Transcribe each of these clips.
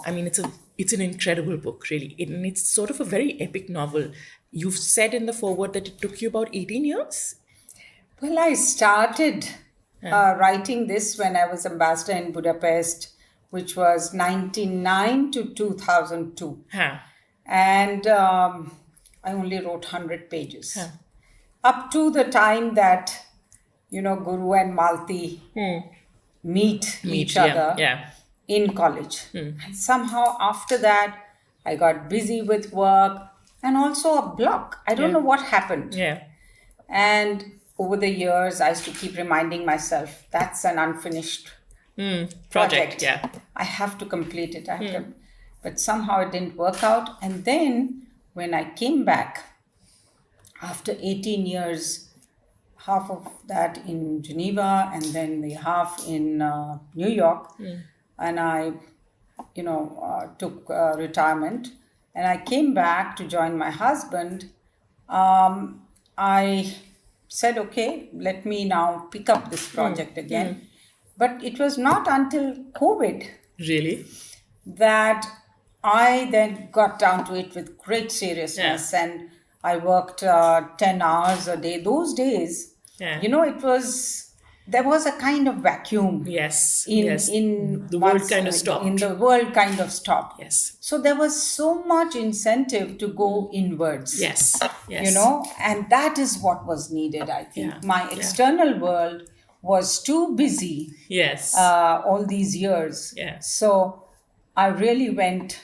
I mean, it's an incredible book, really. And it's sort of a very epic novel. You've said in the foreword that it took you about 18 years? Well, I started writing this when I was ambassador in Budapest, which was 99 to 2002. Huh. And I only wrote 100 pages. Huh. Up to the time that, Guru and Malti meet each Meet, yeah, other yeah. in college. And somehow after that, I got busy with work and also a block. I don't Yeah. know what happened. Yeah. And over the years, I used to keep reminding myself that's an unfinished Project, yeah. I have to complete it. I have to, but somehow it didn't work out. And then when I came back after 18 years, half of that in Geneva and then the half in New York, and I, took retirement, and I came back to join my husband. I said, okay, let me now pick up this project again. But it was not until COVID Really? that I then got down to it with great seriousness, and I worked 10 hours a day. Those days, Yeah. there was a kind of vacuum Yes. in Yes. in The world one's- kind of stopped. in the world kind of stopped. Yes. So there was so much incentive to go inwards. Yes. Yes. And that is what was needed. I think Yeah, my yeah. external world was too busy Yes. all these years. Yeah. So I really went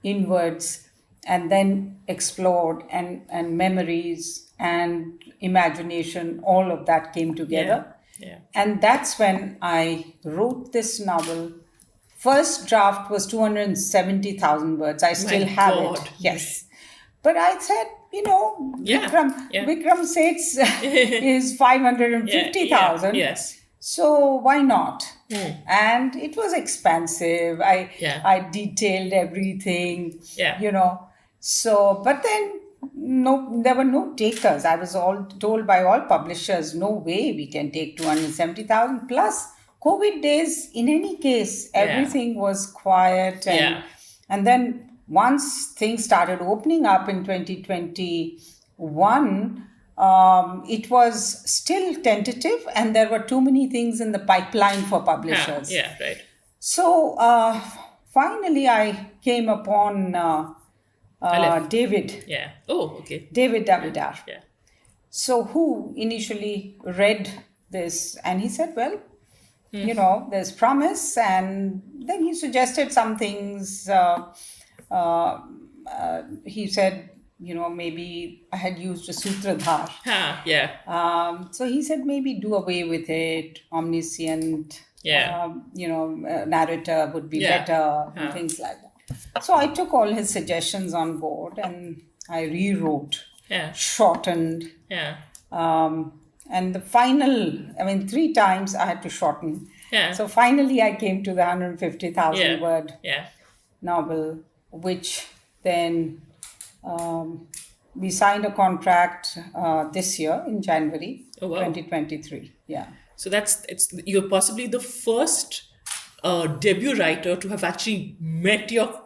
inwards and then explored, and memories and imagination, all of that came together. Yeah. And that's when I wrote this novel. First draft was 270,000 words. I still have God. it. Yes. But I said, Yeah, Vikram, yeah. Vikram Seth's is 550,000. Yes. So why not? And it was expensive. Yeah. I detailed everything. Yeah. So, but then there were no takers. I was all told by all publishers, no way we can take 270,000 plus. COVID days, in any case, everything was quiet, and then once things started opening up in 2021. It was still tentative, and there were too many things in the pipeline for publishers. Yeah, right. So finally, I came upon Aleph. David Yeah. Oh, okay. Davidar. Yeah. So who initially read this, and he said, well, there's promise, and then he suggested some things. He said, maybe I had used a sutradhar. Yeah. So he said, maybe do away with it. Omniscient, Yeah. narrator would be better, and things like that. So I took all his suggestions on board, and I rewrote, shortened. Yeah. And the final, 3 times I had to shorten. Yeah. So finally I came to the 150,000 word Yeah. novel, which then we signed a contract this year in January 2023. Yeah. So you're possibly the first debut writer to have actually met your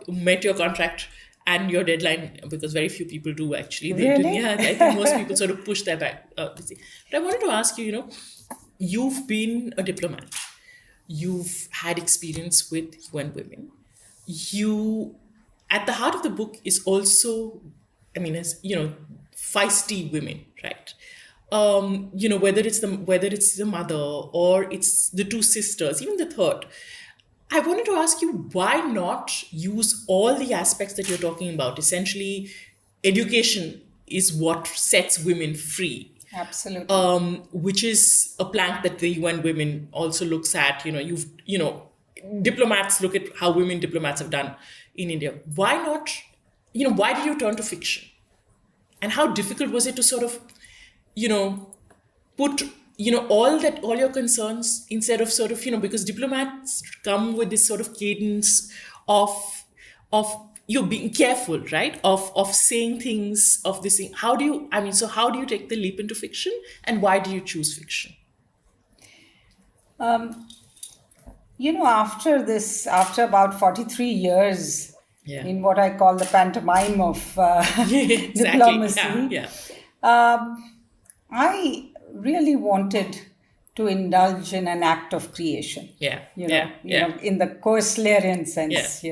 contract and your deadline, because very few people do actually. Really? Yeah, I think most people sort of push their back. But I wanted to ask you, you've been a diplomat. You've had experience with UN women. At the heart of the book is also, feisty women, right? Whether it's the mother or it's the 2 sisters, even the third. I wanted to ask you, why not use all the aspects that you're talking about? Essentially, education is what sets women free. Absolutely. Which is a plank that the UN Women also looks at. Diplomats look at how women diplomats have done in India. Why not? Why did you turn to fiction? And how difficult was it to sort of, put, all your concerns instead of sort of, because diplomats come with this sort of cadence of being careful, right? Of saying things, of this thing. How do you take the leap into fiction, and why do you choose fiction? after about 43 years Yeah. in what I call the pantomime of Exactly. Yeah. diplomacy, Yeah. um, I really wanted to indulge in an act of creation, Yeah. Yeah. Yeah. in the Koeslerian Yeah. sense,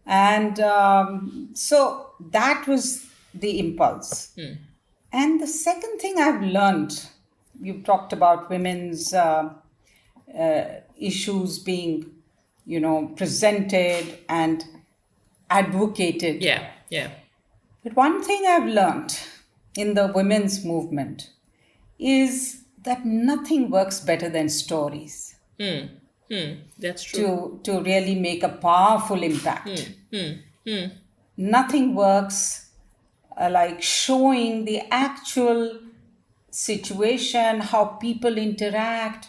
And so that was the impulse. And the second thing I've learned, you talked about women's issues being, presented and advocated. Yeah. Yeah. But one thing I've learned in the women's movement is that nothing works better than stories That's true. to really make a powerful impact. Nothing works like showing the actual situation, how people interact,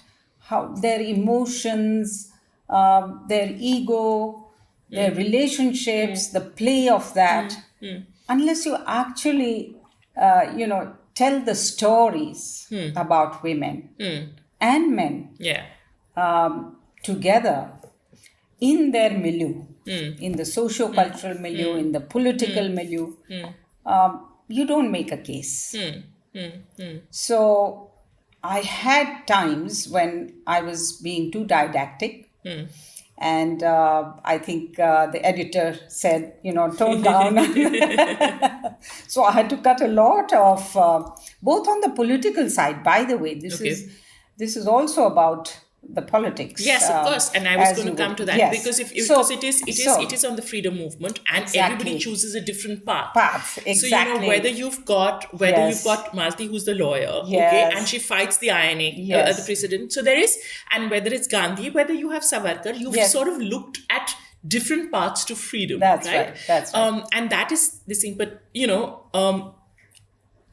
how their emotions, their ego, their relationships, the play of that, unless you actually, tell the stories about women and men Yeah. together in their milieu, in the socio-cultural milieu, in the political milieu, you don't make a case. So I had times when I was being too didactic. And I think the editor said, tone down. So I had to cut a lot of, both on the political side, by the way, Okay. this is also about the politics. Yes, of course, and I was as going you to come would. to that Yes. because if So- because so- it is on the freedom movement, and everybody Exactly. chooses a different path. Path, So exactly. whether you've got Yes. Malti, who's the lawyer, okay, Yes. and she fights the INA, Yes. the president. So there is, and whether it's Gandhi, whether you have Savarkar, you've Yes. sort of looked at different paths to freedom. That's right, that's right. And that is the thing. But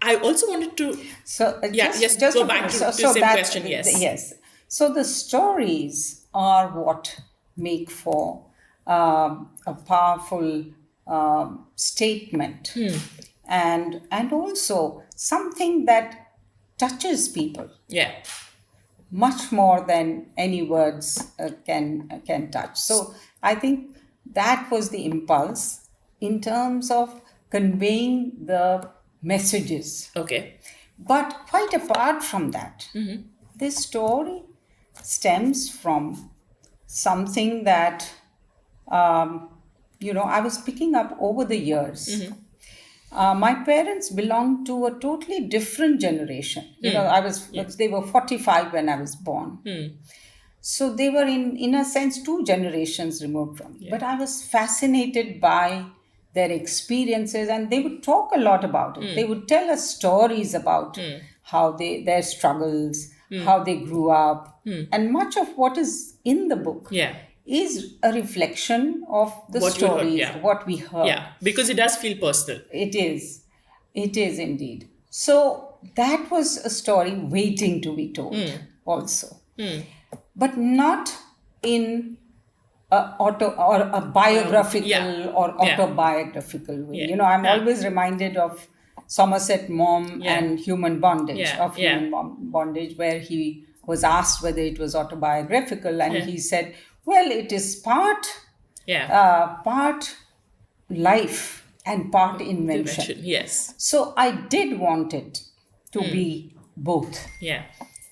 I also wanted to. So Just go back to the same question, yes. Yes. So the stories are what make for a powerful statement, and also something that touches people Yeah. much more than any words can touch. So I think that was the impulse in terms of conveying the messages. Okay. But quite apart from that, this story stems from something that I was picking up over the years. My parents belonged to a totally different generation. They were 45 when I was born. So they were in a sense 2 generations removed from me. But I was fascinated by their experiences, and they would talk a lot about it. They would tell us stories about how their struggles, how they grew up. And much of what is in the book Yeah. is a reflection of the What you heard, stories, yeah. what we heard. Yeah, because it does feel personal. It is. It is indeed. So that was a story waiting to be told also. But not in a biographical Yeah. or Yeah. autobiographical way. Yeah. I'm Yeah. always reminded of Somerset Maugham Yeah. and Human Bondage, Yeah. of Human Bondage, where he was asked whether it was autobiographical, and he said, well, it is part life and part invention. Invention, yes. So I did want it to be both Yeah.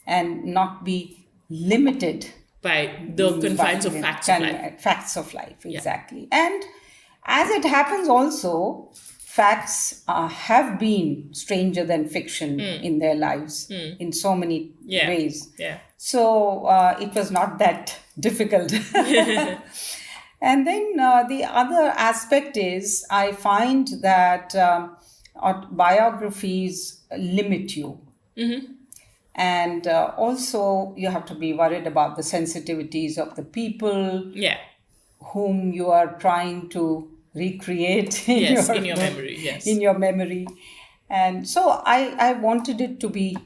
and not be limited By the confines of facts of life. Facts of life, exactly. And as it happens also, facts have been stranger than fiction in their lives in so many ways. Yeah. So it was not that difficult. And then the other aspect is I find that biographies limit you. And also you have to be worried about the sensitivities of the people Yeah. whom you are trying to recreate in Yes, your in your book, memory, yes. in your memory. And so I wanted it to be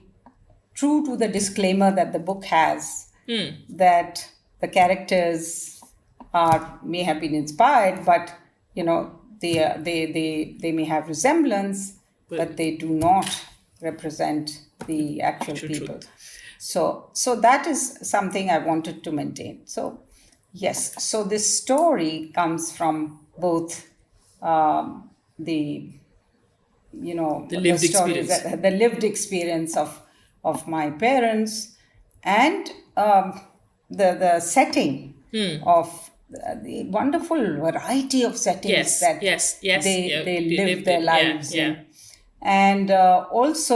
true to the disclaimer that the book has, that the characters may have been inspired, but they may have resemblance, but they do not represent the actual people. truth. So that is something I wanted to maintain. So yes, so this story comes from both the The the lived stories experience. that the lived experience of my parents, and the setting of the wonderful variety of settings Yes, that yes, yes. Yeah, they they live lived their in. Yeah, lives yeah. in, and also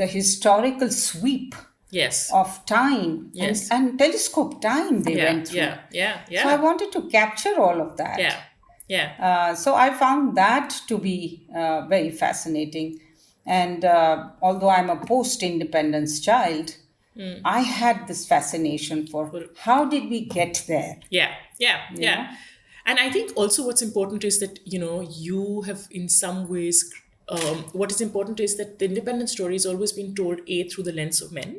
the historical sweep Yes, of time yes. and telescope time they Yeah, went through. yeah, yeah, So I yeah, wanted to capture all of that. yeah, yeah. So I found that to be very fascinating. And although I'm a post independence child, I had this fascination for For how did we get there? Yeah, yeah, You yeah. know? And I think also what's important is that, you have in some ways, what is important is that the independent story has always been told, A, through the lens of men,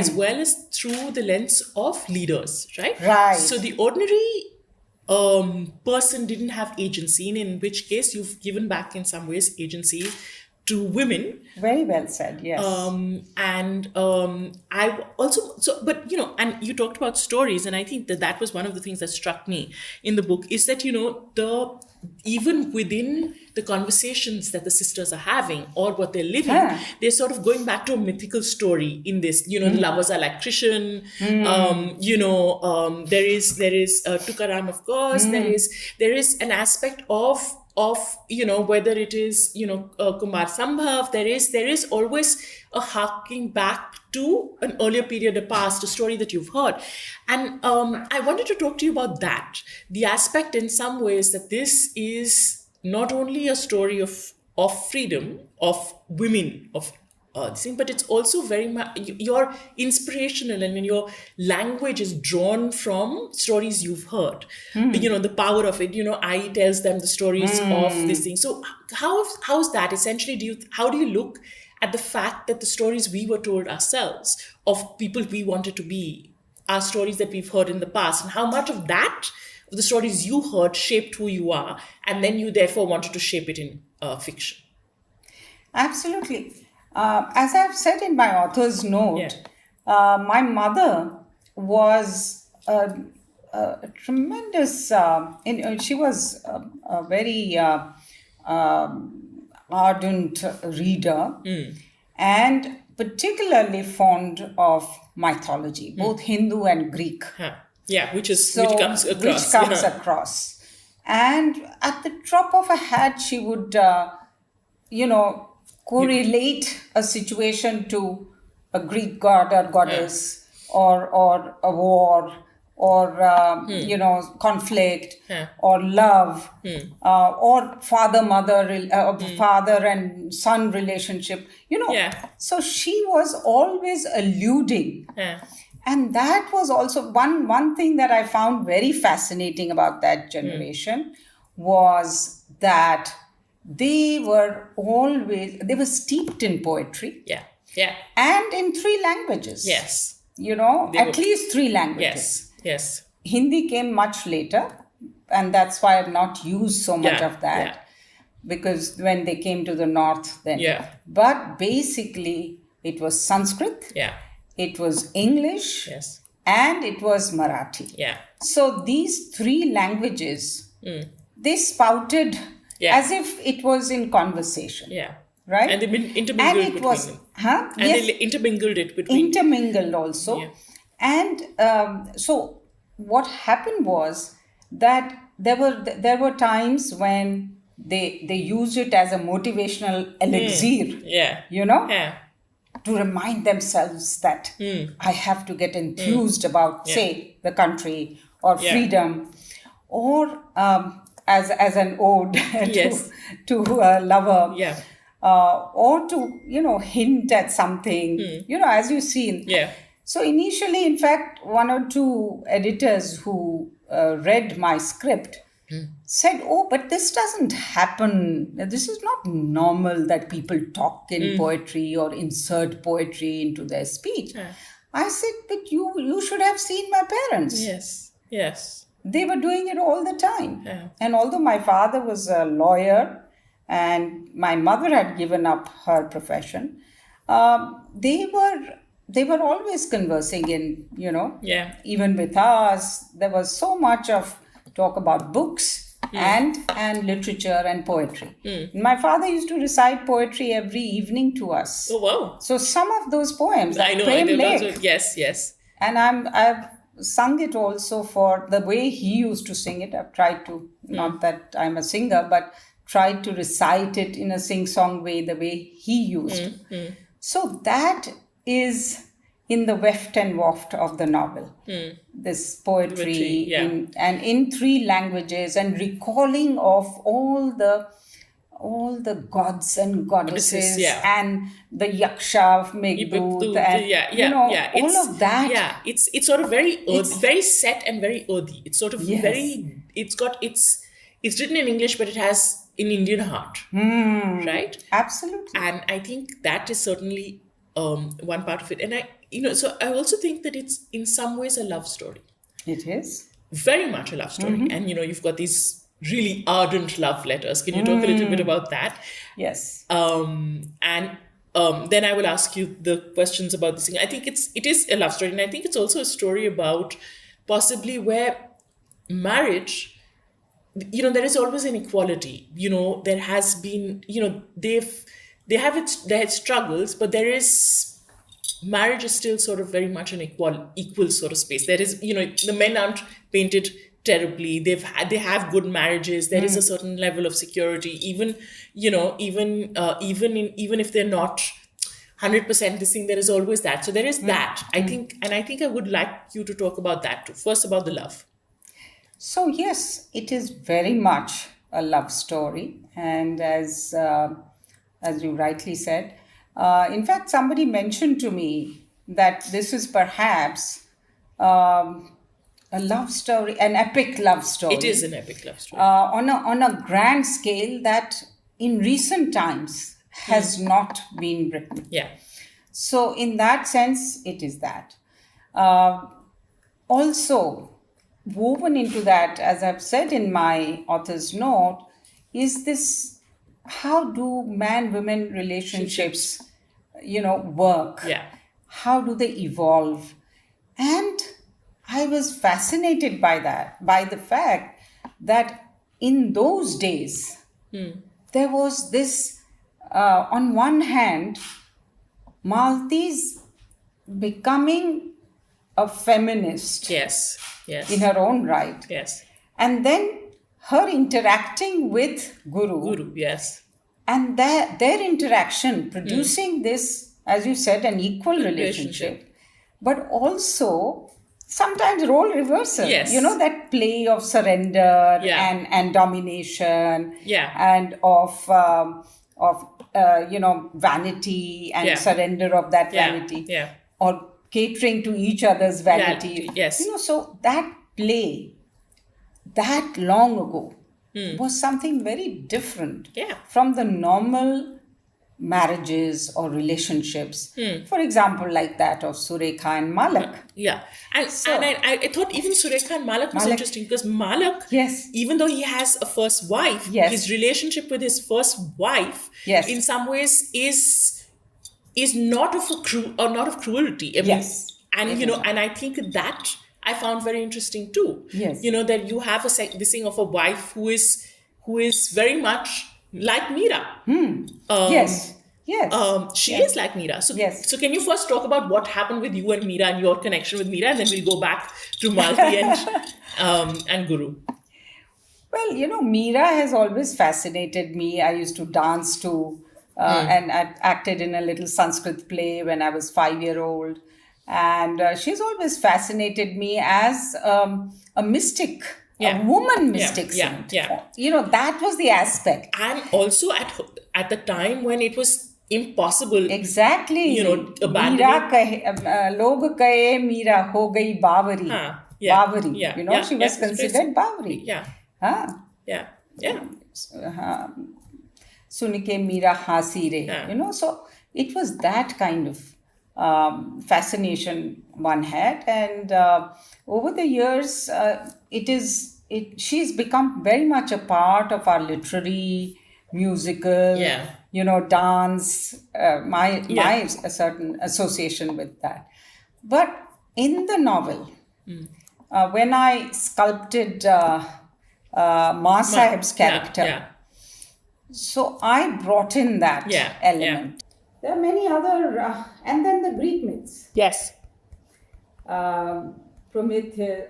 as well as through the lens of leaders, right? So Right. the ordinary person didn't have agency, in which case you've given back in some ways agency to women. Very well said. Yes. And I also, so but and you talked about stories, and I think that that was one of the things that struck me in the book, is that the even within the conversations that the sisters are having or what they're living, Huh. they're sort of going back to a mythical story in this. The lovers are like Krishan. There is Tukaram, of course. There is an aspect of whether it is Kumar Sambhav. There is always a harking back to an earlier period, a past, a story that you've heard. And I wanted to talk to you about that, the aspect in some ways that this is not only a story of freedom of women, of this thing, but it's also very much your inspirational, and when your language is drawn from stories you've heard. The power of it. I tells them the stories of this thing. So how's that essentially? How do you look at the fact that the stories we were told ourselves of people we wanted to be are stories that we've heard in the past, and how much of that, of the stories you heard, shaped who you are, and then you therefore wanted to shape it in fiction? Absolutely. As I've said in my author's Yeah. note, my mother was a tremendous, she was a very ardent reader and particularly fond of mythology, both Hindu and Greek. Huh. Yeah, which So, comes which across. comes Yeah. across. And at the drop of a hat, she would you know, correlate a situation to a Greek god or Yeah. goddess, or a war, or conflict, Yeah. or love, or father and son relationship. Yeah. So she was always alluding, Yeah. and that was also one thing that I found very fascinating about that generation, was that they were steeped in poetry Yeah. Yeah. and in three languages. Yes. They were. At least three languages. Yes. Yes. Hindi came much later, and that's why I've not used so much Yeah. of that, Yeah. because when they came to the north, then. Yeah. But basically, it was Sanskrit, Yeah. it was English, Yes. and it was Marathi. Yeah. So these three languages, they spouted Yeah. as if it was in conversation, Yeah. right? And they intermingled And it between was, them. huh? And Yes, they intermingled it between. intermingled also. Yeah. And so what happened was that there were times when they used it as a motivational elixir, Yeah. Yeah. to remind themselves that I have to get enthused about, say, the country or Yeah. freedom, or as an ode Yes. to a lover, Yeah. or to hint at something, as you see. Yeah. So initially, in fact, one or two editors who read my script said, "Oh, but this doesn't happen. This is not normal that people talk in poetry or insert poetry into their speech." Yeah. I said, "But you should have seen my parents. Yes. Yes. They were doing it all the time." Yeah. And although my father was a lawyer and my mother had given up her profession, they they were always conversing in, Yeah. even with us, there was so much of talk about books and literature and poetry. My father used to recite poetry every evening to us. Oh, wow. So some of those poems, I like know. Prem There also, Lake, yes, yes. and I've sung it also for the way he used to sing it. I've tried to, not that I'm a singer, but tried to recite it in a sing-song way, the way he used to. So that is in the weft and waft of the novel. This Poetry, poetry yeah. in three languages, and recalling of all the gods and Goddesses, goddesses yeah. and the yaksha of Meghdut, and Yeah, yeah, yeah. all of that. Yeah, it's sort of very It's very set and very earthy. It's sort of yes, very. It's written in English, but it has an Indian heart, right? absolutely. And I think that is certainly one part of it. And so I also think that it's in some ways a love story, It is. very much a love story. And you've got these really ardent love letters. Can you talk a little bit about that? Yes. And then I will ask you the questions about this thing. I think it is a love story, and I think it's also a story about possibly where marriage, there is always an equality. There has been, they have their struggles, but there is marriage is still sort of very much an equal sort of space. There is, the men aren't painted terribly. They have good marriages. There is a certain level of security, even even if they're not 100% this thing, there is always that. So there is that, I think. And I think I would like you to talk about that too. First, about the love. So yes, it is very much a love story, and as you rightly said, in fact, somebody mentioned to me that this is perhaps a love story, an epic love story. It is an epic love story. On a grand scale that in recent times has not been written. Yeah. So in that sense, it is that. Also, woven into that, as I've said in my author's note, is this: how do man-women relationships, work? Yeah. How do they evolve? And I was fascinated by that, by the fact that in those days, there was this, on one hand, Malti's becoming a feminist Yes. Yes. in her own right. Yes. And then her interacting with Guru, Yes. and their interaction producing this, as you said, an equal relationship, but also sometimes role reversal. Yes. That play of surrender Yeah. and domination, Yeah. and of vanity and Yeah. surrender of that Yeah. vanity, Yeah. or catering to each other's vanity. Vanity, yes. So that play that long ago was something very different Yeah. from the normal marriages or relationships. For example, like that of Surekha and Malak. Yeah. And So- and I thought even Surekha and Malak was Malak- interesting, because Malak, Yes. even though he has a first wife, Yes. his relationship with his first wife, Yes. in some ways is not of not of cruelty. I mean, Yes. and It is not. and I think that I found very interesting too. Yes. That you have this thing of a wife who is very much like Meera. Yes. Yes. She Yes. is like Meera. So, Yes. so can you first talk about what happened with you and Meera and your connection with Meera, and then we'll go back to Malti and Guru. Well, Meera has always fascinated me. I used to dance to, and I acted in a little Sanskrit play when I was 5-year-old. And she's always fascinated me as a mystic, Yeah. a woman Yeah, mystic. yeah, saint. yeah. That was the aspect. And also at the time when it was impossible. Exactly. Abandoning. Meera kahe, log kahe Meera ho gayi Bavari. Huh, yeah, Bavari. yeah, She was yeah, considered Bavari. Yeah. Huh? Yeah. Yeah. Sunike Meera Hasire. Yeah. So it was that kind of fascination one had, and over the years, she's become very much a part of our literary musical, Yeah. dance, my Yeah. a certain association with that. But in the novel, when I sculpted Ma Sahib's Yeah. character, Yeah. so I brought in that Yeah. Yeah. element. There are many other, and then the Greek myths. Yes. Prometheus,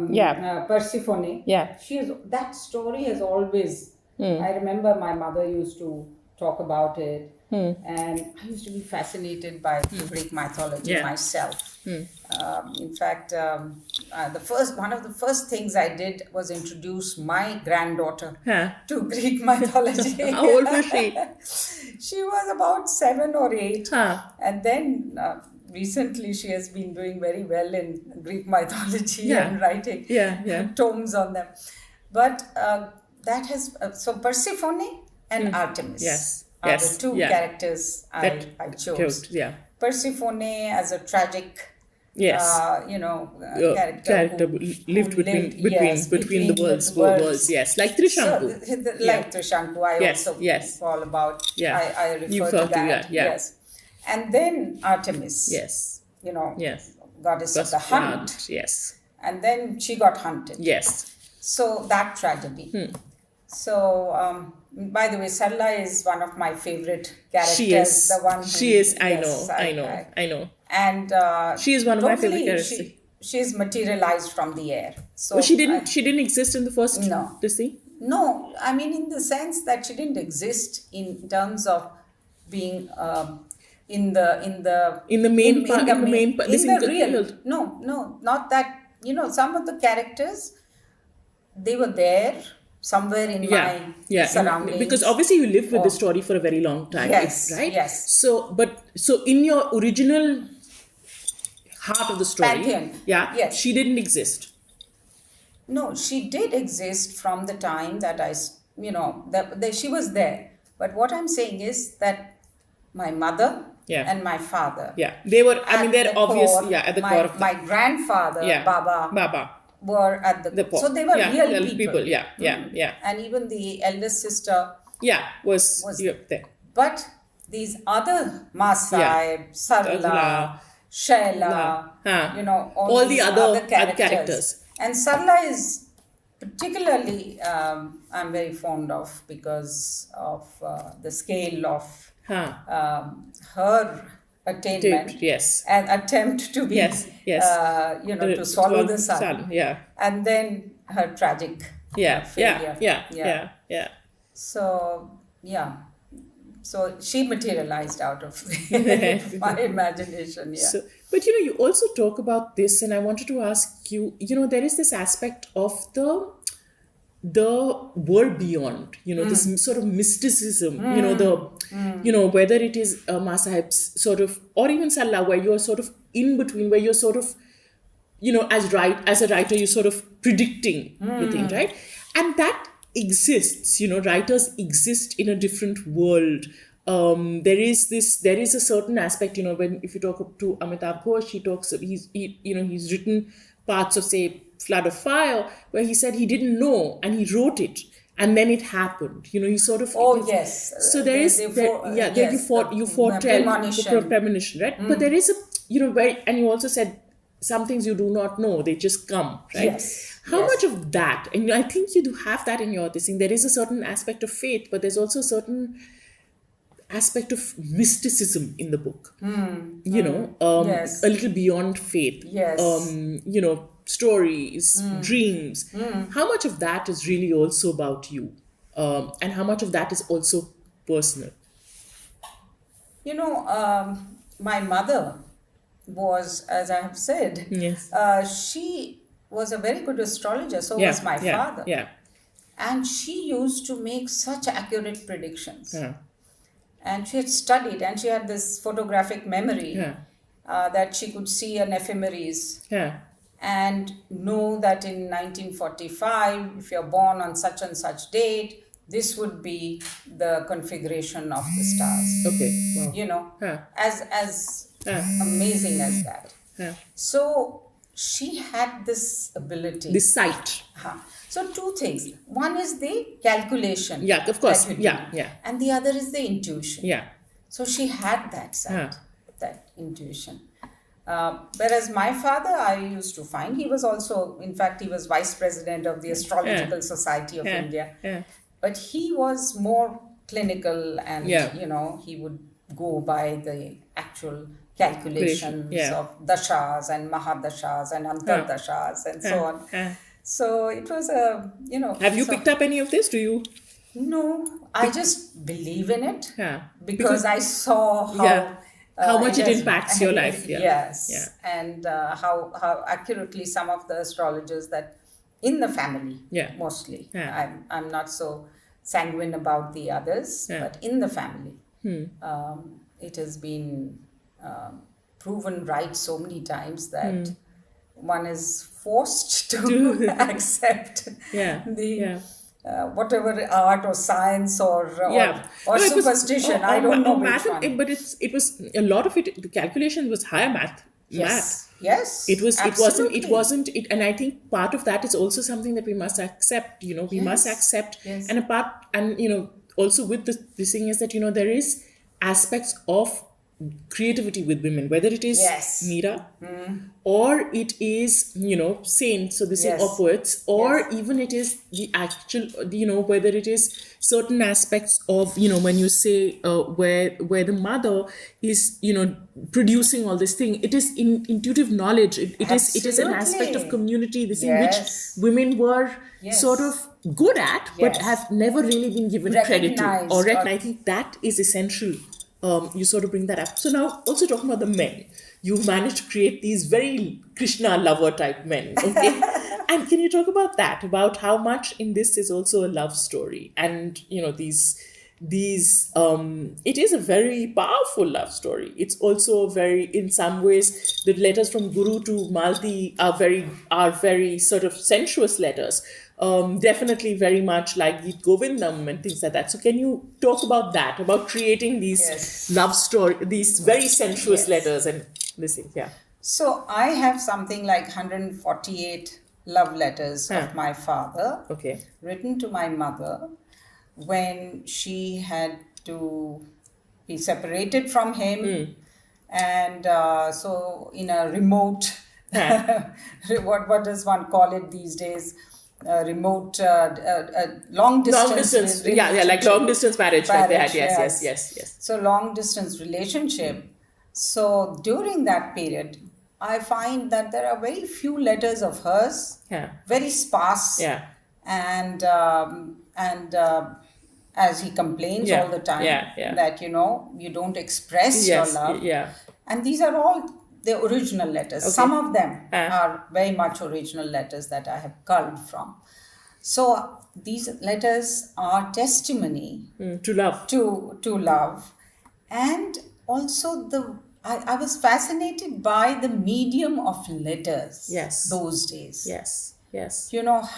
Yeah. Persephone. Yeah. That story has always. I remember my mother used to talk about it, and I used to be fascinated by Greek mythology Yeah. myself. In fact, the first one of the first things I did was introduce my granddaughter Huh. to Greek mythology. How old was she? She was about 7 or 8, Huh. and then recently she has been doing very well in Greek mythology Yeah. and writing Yeah. Yeah. tomes on them. But that has so Persephone and Artemis Yes. are Yes. the two Yeah. characters That I chose. Cute. Yeah. Persephone as a tragic, Yes. character who lived between yes, between the worlds. Worlds. Yes. Like So, Trishanku. like Trishanku, I Yes, also yes. all about. Yeah. I You refer to refer to, that. yeah. Yes, and then Artemis. Yes. Yes. Goddess of the hunt, Yes. and then she got hunted. Yes. So that tragedy. So, by the way, Sarla is one of my favorite characters. She is. The one. She is. I yes, know. I know. And She is one of my favorite characters. She's materialized from the air. So But she didn't. She didn't exist in the first. No. To see. No, I mean in the sense that she didn't exist in terms of being in the main part. In the main part. in the real. No, not that. Some of the characters, they were there somewhere in my surroundings. Because obviously you lived with the story for a very long time. Yes, right. yes. So in your original heart of the story, Pantheon. Yes. she didn't exist. No, she did exist from the time that she was there. But what I'm saying is that my mother and my father. Yeah, they were. I mean, they're obvious. Core, At the core of my grandfather, Baba, were at the core. So they were real people. Yeah. And even the eldest sister. Was there. But these other Masai, Sarla, Shaila, all the these other characters. And Sarla is particularly I'm very fond of because of the scale of her attainment and attempt to be to swallow the sun. And then her tragic failure. So she materialized out of my imagination. So, but you also talk about this, and I wanted to ask you. There is this aspect of the world beyond. This sort of mysticism. Whether it is Masahib's sort of, or even Sallah, where you're sort of in between, where you're sort of, as a writer, you're sort of predicting the thing, right? And that exists. Writers exist in a different world. There is a certain aspect. If you talk to Amitabh Ghosh, he's written parts of, say, Flood of Fire, where he said he didn't know and he wrote it. And then it happened. He sort of. Yes. So you foretell premonition, right? But there is and you also said some things you do not know; they just come, right? Yes. How much of that? And I think you do have that in your thing. There is a certain aspect of faith, but there's also a certain aspect of mysticism in the book. Yes. A little beyond faith. Yes. Stories, dreams. How much of that is really also about you, and how much of that is also personal? My mother was, as I have said, she was a very good astrologer. So was my father. Yeah. And she used to make such accurate predictions. Yeah. And she had studied, and she had this photographic memory that she could see an ephemeris. And know that in 1945, if you're born on such and such date, this would be the configuration of the stars. Okay. Wow. As amazing as that. So she had this ability. This sight. Huh. So two things. One is the calculation. Yeah, of course. that you do, Yeah. And the other is the intuition. Yeah. So she had that sight, Huh. that intuition. Whereas my father, I used to find, he was also, in fact, he was vice president of the Astrological Society of Yeah. India. Yeah. But he was more clinical and, Yeah. he would go by the actual calculations Yeah. of dashas and mahadashas and antardashas and so on. So it was Have you so- picked up any of this? Do you? No, I just believe in it Yeah. because I saw how Yeah. How much it has- impacts your life. Yeah. Yes, Yeah. and how accurately some of the astrologers that in the family, Yeah. mostly. Yeah. I'm not so sanguine about the others, Yeah. but in the family, it has been proven right so many times that one is forced to accept Yeah. the Yeah. whatever art or science or Yeah. or No, it was- superstition. or- I don't or know which math, one. but it was a lot of it. The calculation was higher math. Yes, yes. It absolutely. wasn't it, and I think part of that is also something that we must accept. We must Yes. accept, Yes. and also with this thing is that there is aspects of creativity with women, whether it is Yes. Meera or it is saints, so this Yes. is poets, or Yes. even it is the actual whether it is certain aspects of when you say where the mother is producing all this thing, it is intuitive knowledge, it is an aspect of Absolutely. community, this thing Yes. which women were Yes. sort of good at but Yes. have never really been given credit to Recognized or or- I think that is essential. You sort of bring that up. So now, also talking about the men, you've managed to create these very Krishna lover type men. Okay, and can you talk about that? About how much in this is also a love story, and these it is a very powerful love story. It's also very, in some ways, the letters from Guru to Malti are very sort of sensuous letters. Definitely very much like Geet Govindam and things like that. So can you talk about that, about creating these Yes. love story, these very sensuous Yes. letters and this thing? Yeah. So I have something like 148 love letters Huh. of my father Okay. written to my mother when she had to be separated from him, and so in a remote what does one call it these days, remote long distance Long distance. Yeah, like long distance marriage like they had. Marriage, Yes. so long distance relationship. So during that period I find that there are very few letters of hers, Yeah. very sparse, Yeah. and as he complains Yeah, all the time yeah. that you don't express Yes. your love. Yeah. And these are all the original letters. Okay. Some of them Ah. are very much original letters that I have culled from. So these letters are testimony To love. to love, and also I was fascinated by the medium of letters. Yes. Those days. Yes.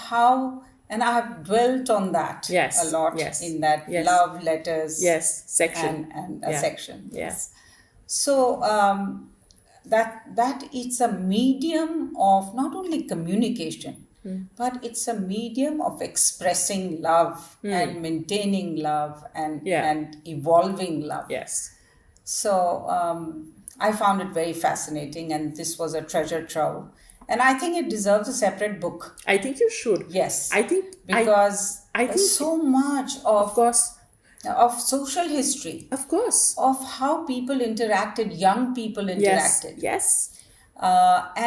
How, and I have dwelt on that Yes, a lot yes, in that yes. love letters Yes. Section. and a Yeah. section. Yeah. Yes. So that it's a medium of not only communication, but it's a medium of expressing love and maintaining love Yeah. and evolving love. Yes. So I found it very fascinating, and this was a treasure trove. And I think it deserves a separate book. I think you should. Yes. I think Because I there's think- so much of course. of social history, Of course. of how people interacted, young people Yes. interacted, Yes.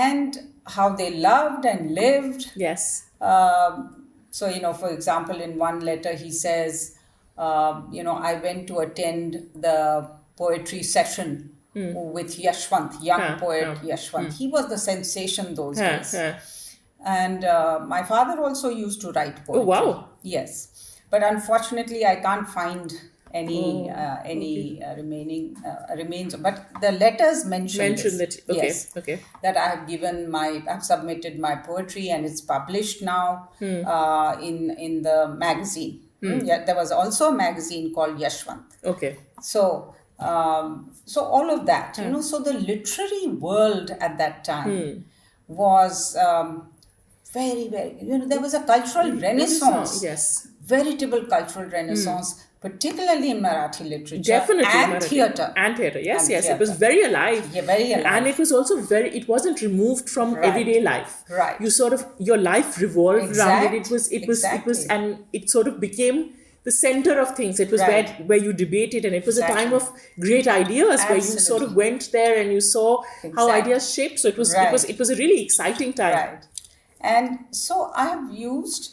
and how they loved and lived. Yes. So, for example, in one letter he says, I went to attend the poetry session with Yashwant, young Huh, poet huh, Yashwant. He was the sensation those Huh, days. huh. And my father also used to write poetry. Oh, wow. Yes. But unfortunately, I can't find any okay. remaining remains. But the letters mention Mention this. that. Okay. Yes. Okay. That I have I've submitted my poetry, and it's published now in the magazine. Yeah, there was also a magazine called Yashwant. Okay. So so all of that, so the literary world at that time was very, very, there was a cultural renaissance, Yes. veritable cultural renaissance, particularly in Marathi literature Definitely and Marathi. theatre. And theatre. Yes, And yes. It was theatre. very alive. Yeah, very alive. And it was also it wasn't removed from Right. everyday life. Right. You sort of, your life revolved around it. It was, Exactly. and it sort of became the center of things. It was Right. where you debated, and it was a time Exactly. of great ideas where you sort Absolutely. of went there and you saw how Exactly. ideas shaped. So Right. it was a really exciting time. Right. And so I have used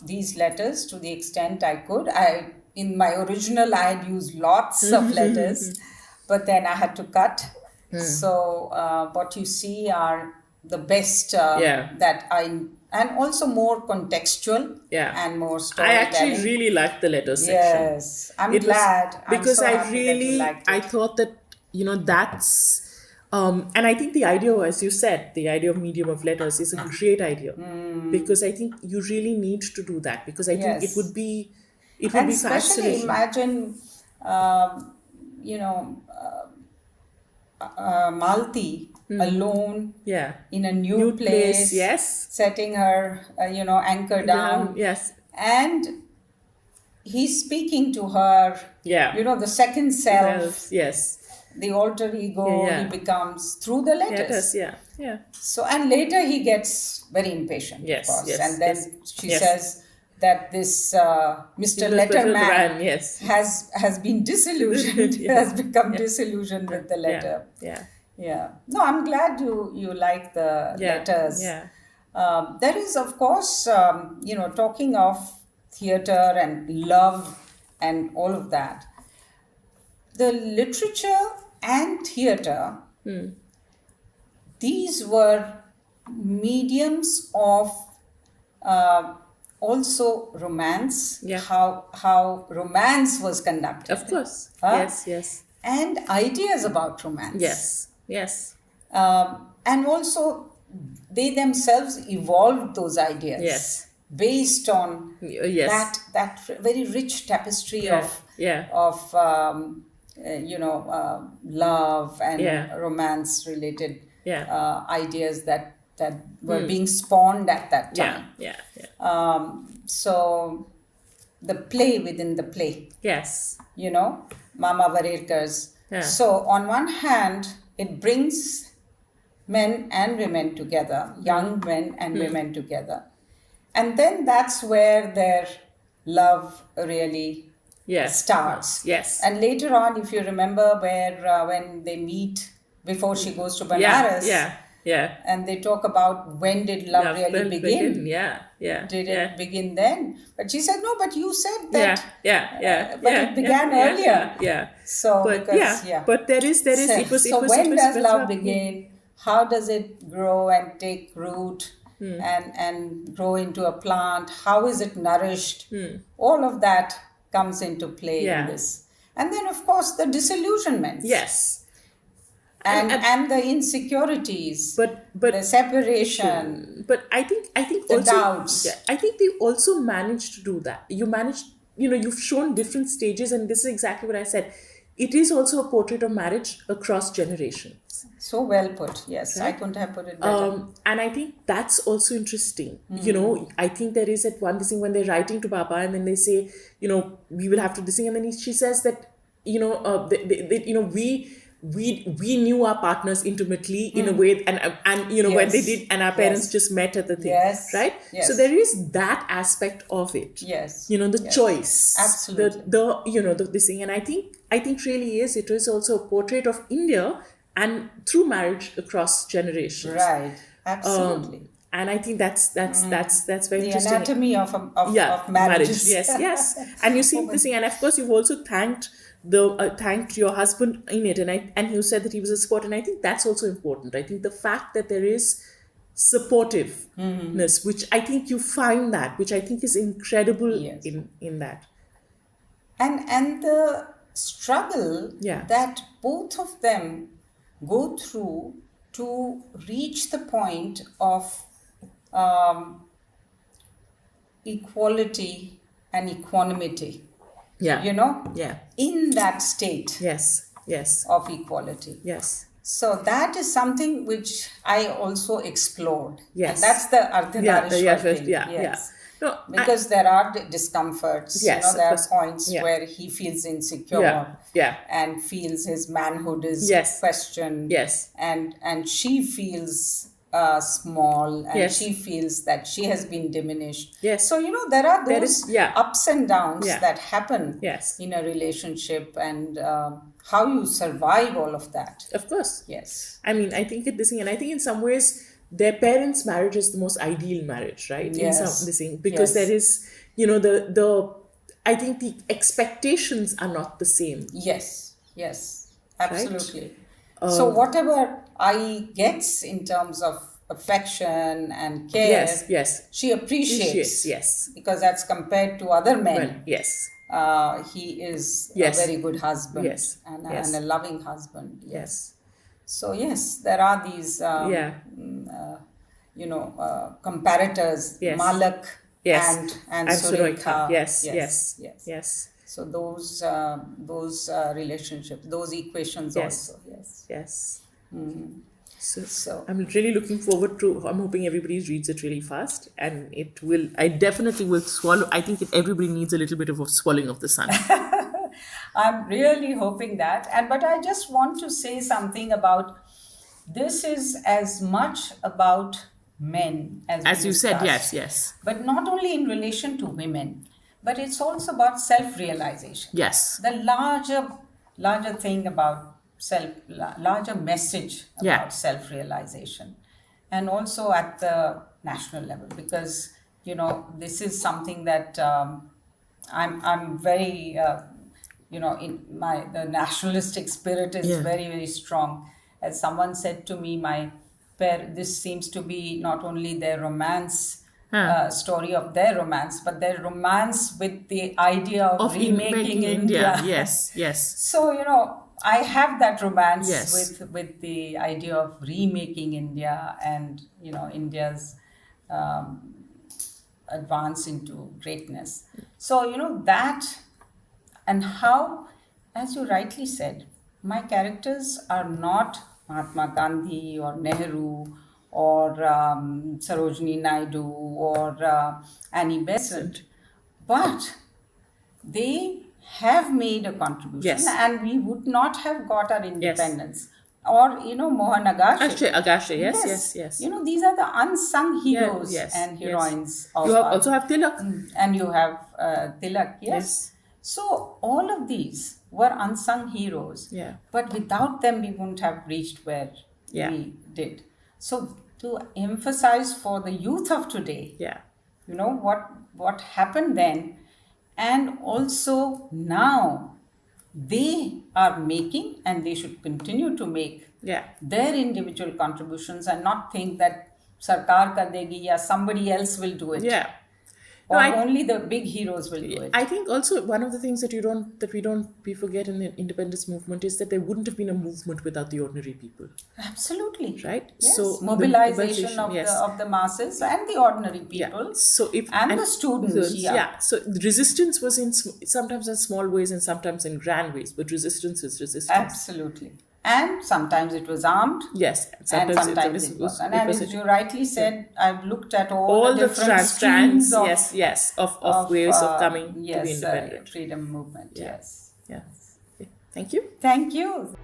these letters to the extent I could. In my original, I had used lots of letters, but then I had to cut. So what you see are the best Yeah. that and also more contextual Yeah. and more I storytelling. actually really liked the letters section. Yes, I'm It was- glad. because I'm so I happy that you really liked it. I thought that that's and I think the idea, as you said, the idea of medium of letters is a great idea, because I think you really need to do that, because I think Yes. it would be And especially fascinating. imagine, you know, Malti alone Yeah. in a new place, yes. setting her, anchor down, Yes. and he's speaking to her. Yeah. The second self, Yes. the alter ego, Yeah. he becomes through the letters. Letters. Yeah. Yeah. So, and later he gets very impatient, Yes, of course, yes, and then yes, she yes. says that this Mr. Letterman Man, yes. has been disillusioned, Yeah. has become disillusioned with the letter. Yeah. Yeah. No, I'm glad you like the Yeah. letters. Yeah. There is, of course, talking of theatre and love and all of that. The literature and theatre, these were mediums of also romance, Yeah. how romance was conducted. Of course. Huh? Yes. And ideas about romance. Yes. And also, they themselves evolved those ideas. Yes. Based on Yes. that very rich tapestry Yeah. of Yeah. love and Yeah. romance related Yeah. ideas that were being spawned at that time. Yeah. So the play within the play, Yes. Mama Varerkar's. Yeah. So on one hand, it brings men and women together, young men and women together. And then that's where their love really Yes. starts. Yes. And later on, if you remember, where when they meet before she goes to Banaras, Yeah. and they talk about when did love really begin? Yeah. Did it begin then? But she said, no, but you said that. Yeah. But it began earlier. Yeah. So, But because, but there is So when does love begin? How does it grow and take root and grow into a plant? How is it nourished? All of that comes into play in this. And then, of course, the disillusionments. Yes. And the insecurities, but the separation. But I think The also, doubts. yeah, I think they also managed to do that. You've shown different stages, and this is exactly what I said. It is also a portrait of marriage across generations. So well put. Yes, I couldn't have put it better. And I think that's also interesting. I think there is at one thing when they're writing to Papa, and then they say, we will have to this thing, and then she says that, we knew our partners intimately in a way, and when they did, and our parents just met at the thing, right? Yes. So there is that aspect of it. Yes. The choice, Absolutely. this thing, and I think really it is also a portrait of India, and through marriage across generations, Right. Absolutely. and I think that's very The interesting. anatomy of marriages. Yes. And you see this thing, and of course you've also thanked your husband in it, and you said that he was a support, and I think that's also important. I think the fact that there is supportiveness, which I think you find that, which I think is incredible in that. And the struggle Yeah. that both of them go through to reach the point of equality and equanimity. Yeah. In that state Yes. of equality. Yes. So that is something which I also explored. And Yes. that's the Yeah, Ardhanarishwar thing. yeah, yeah. Yes. No, Because there are discomforts, yes, of there are course. points Yeah, where he feels yeah, insecure yeah. and feels his manhood is Yes, questioned, yes, and she feels small, and yes, she feels that she has been diminished. yes. So there are There is, those yeah, ups and downs yeah, that happen yes, in a relationship, and how you survive all of that. of course. Yes. I mean, I think this thing, and I think in some ways, their parents' marriage is the most ideal marriage, right? In some this Yes. thing, because there Yes. is, the I think the expectations are not the same, Yes, yes, right? absolutely. So whatever I gets in terms of affection and Yes, care, yes. she Appreciates, appreciates, yes. because that's compared to other Well, men. yes, He is a yes, very good husband, yes, and a yes, loving husband. Yes. yes, So yes, there are these yeah, comparators, yes, Malak yes. and And Surekha, Surekha. yes, Yes, yes, yes. yes, So those relationships, those equations yes, also. Yes. yes. So So I'm really looking forward to. I'm hoping everybody reads it really fast, and it will. I definitely will swallow. I think everybody needs a little bit of a swallowing of the sun. I'm really hoping that. And but I just want to say something about this is as much about men as we As you said, discussed, yes, yes, but not only in relation to women, but it's also about self-realization. yes, The larger thing about larger message yeah, about self-realization, and also at the national level, because this is something that I'm very in my the nationalistic spirit is yeah. very, very strong. As someone said to me, this seems to be not only their romance, Huh. story of their romance, but their romance with the idea of Of in remaking making India, India. yes, yes, So I have that romance yes, with the idea of remaking India, and India's advance into greatness. So that, and how, as you rightly said, my characters are not Mahatma Gandhi or Nehru or Sarojini Naidu or Annie Besant, but they have made a contribution, yes, and we would not have got our yes. independence. Or Mohan Agashe. Agashe, Agashe, yes, yes, Yes, yes. these are the unsung Yeah, heroes yes, and yes. heroines You of have our. also have Tilak. And you have Tilak, yes. Yes, So all of these were unsung heroes, yeah, but without them we wouldn't have reached where yeah, we did. So to emphasize for the youth of today, yeah, what happened then, and also now they are making, and they should continue to make yeah. their individual contributions, and not think that sarkar kar degi, ya somebody else will do it, Yeah. No, or only the big heroes will do I it. think also one of the things that we forget in the independence movement is that there wouldn't have been a movement without the ordinary people, Absolutely. right? Yes, So the mobilization mobilization, yes, of the masses and the ordinary yeah. people So if and the so, students. Yeah, yeah, so the resistance was in sometimes in small ways and sometimes in grand ways, but resistance is resistance. absolutely. And sometimes it was armed, Yes, and sometimes sometimes it was. And, it was as you rightly said, I've looked at all all the the different strands, streams yes, yes, of of ways of coming to be yes, independent. freedom movement. Yeah, Yes. yeah. Okay. Thank you. Thank you.